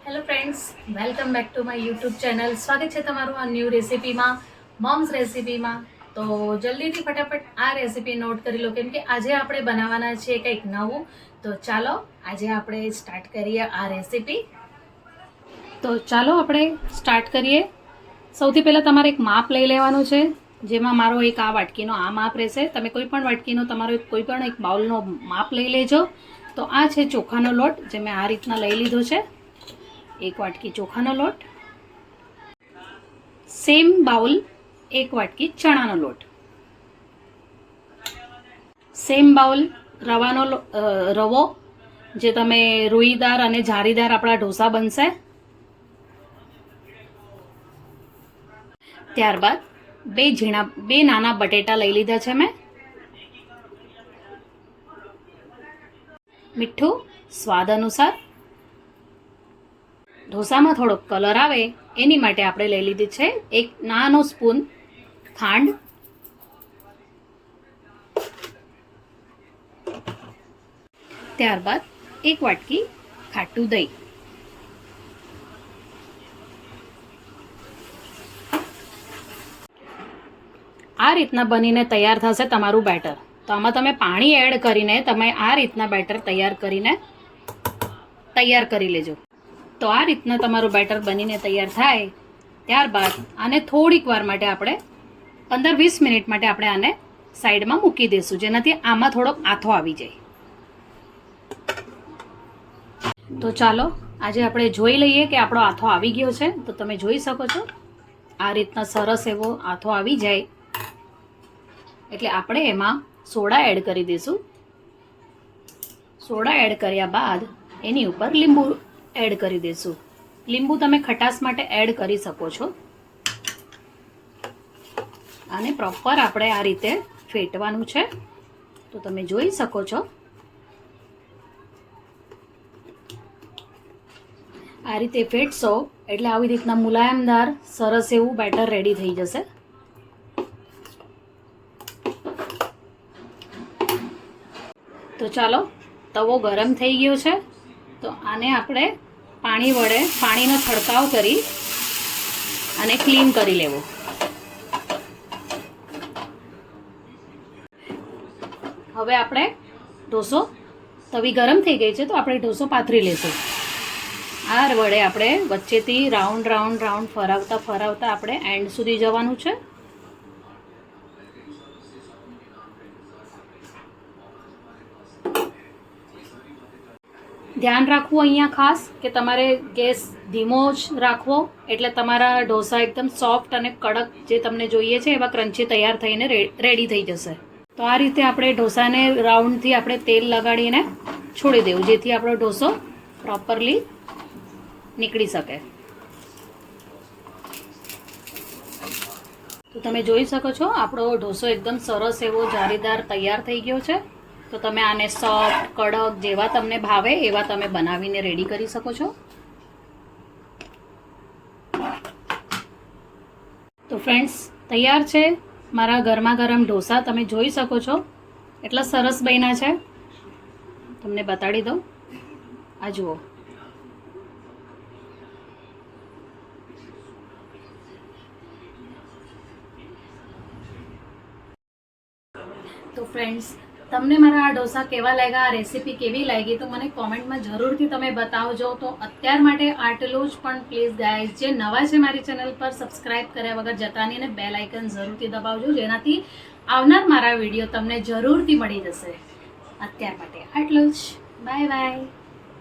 Hello friends, welcome back to my YouTube channel. સ્વાગત છે તમારું આ ન્યૂ રેસીપીમાં, મોમ્સ રેસીપીમાં. તો જલ્દીથી ફટાફટ આ રેસીપી નોટ કરી લો, કેમ કે આજે આપણે બનાવવાના છીએ કંઈક નવું. તો ચાલો આજે આપણે સ્ટાર્ટ કરીએ આ રેસીપી. તો ચાલો આપણે સ્ટાર્ટ કરીએ. સૌથી પહેલાં તમારે એક માપ લઈ લેવાનું છે, જેમાં મારો એક આ વાટકીનો આ માપ રહેશે. તમે કોઈ પણ વાટકીનો તમારો કોઈ પણ એક બાઉલનો માપ લઈ લેજો. તો આ છે ચોખાનો લોટ, જે મેં આ રીતના લઈ લીધો છે. એક વાટકી ચોખાનો લોટ, સેમ બાઉલ એક વાટકી ચણાનો લોટ, સેમ બાઉલ રવો, જે તમે રૂઈદાર અને જારીદાર આપણા ઢોસા બનશે. ત્યારબાદ બે નાના બટેટા લઈ લીધા છે મેં. મીઠું સ્વાદ અનુસાર. ઢોસામાં થોડોક કલર આવે એની માટે આપણે લઈ લીધી છે એક નાનો સ્પૂન ખાંડ. ત્યારબાદ એક વાટકી ખાટું દહીં. આ રીતના બનીને તૈયાર થશે તમારું બેટર. તો આમાં તમે પાણી એડ કરીને તમે આ રીતના બેટર તૈયાર કરી લેજો. તો આ રીતના તમારું બેટર બનીને તૈયાર થાય ત્યારબાદ આને થોડીક વાર માટે આપણે 15-20 મિનિટ માટે આપણે આને સાઈડમાં મૂકી દઈશું, જેનાથી આમાં થોડોક આથો આવી જાય. તો ચાલો આજે આપણે જોઈ લઈએ કે આપણો આથો આવી ગયો છે. તો તમે જોઈ શકો છો આ રીતના સરસ એવો આથો આવી જાય એટલે આપણે એમાં સોડા એડ કરી દઈશું. સોડા એડ કર્યા બાદ એની ઉપર લીંબુ એડ કરી દઈશું. લીંબુ તમે ખટાશ માટે એડ કરી શકો છો. આને પ્રોપર આપણે આ રીતે ફેટવાનું છે. તો તમે જોઈ શકો છો આ રીતે ફેટશો એટલે આવી રીતના મુલાયમદાર સરસ એવું બેટર રેડી થઈ જશે. તો ચાલો, તવો ગરમ થઈ ગયો છે. તો આને આપણે પાણીનો છંટકાવ કરી અને ક્લીન કરી લેવો. હવે આપણે તવી ગરમ થઈ ગઈ છે તો આપણે ઢોસો પાથરી લેશું. આ વડે આપણે વચ્ચેથી રાઉન્ડ ફરાવતા આપણે એન્ડ સુધી જવાનું છે. ધ્યાન રાખવું અહીંયા ખાસ કે તમારે ગેસ ધીમો જ રાખવો, એટલે તમારા ઢોસા એકદમ સોફ્ટ અને કડક જે તમને જોઈએ છે એવા ક્રન્ચી તૈયાર થઈને રેડી થઈ જશે. તો આ રીતે આપણે ઢોસાને રાઉન્ડથી આપણે તેલ લગાડીને છોડી દેવું, જેથી આપણો ઢોસો પ્રોપરલી નીકળી શકે. તો તમે જોઈ શકો છો આપણો ઢોસો એકદમ સરસ એવો જારીદાર તૈયાર થઈ ગયો છે. તો તમે આને સોફ્ટ કડક જેવા તમને ભાવે એવા તમે બનાવીને રેડી કરી શકો છો. તો ફ્રેન્ડ્સ, તૈયાર છે મારા ગરમા ગરમ ઢોસા. તમે જોઈ શકો છો એટલા સરસ બન્યા છે. તમને બતાડી દઉં, આ જુઓ. તો ફ્રેન્ડ્સ, તમને મારા આ ઢોસા કેવા લાગ્યા, આ રેસીપી કેવી લાગી તો મને કોમેન્ટમાં જરૂરથી તમે બતાવજો. તો અત્યાર માટે આટલું જ. પણ પ્લીઝ ગાઈઝ, જે નવા છે મારી ચેનલ પર, સબસ્ક્રાઇબ કર્યા વગર જતા નહીં અને બેલ આઇકન જરૂરથી દબાવજો, જેનાથી આવનાર મારા વિડીયો તમને જરૂરથી મળી જશે. અત્યાર માટે આટલું જ. Bye bye.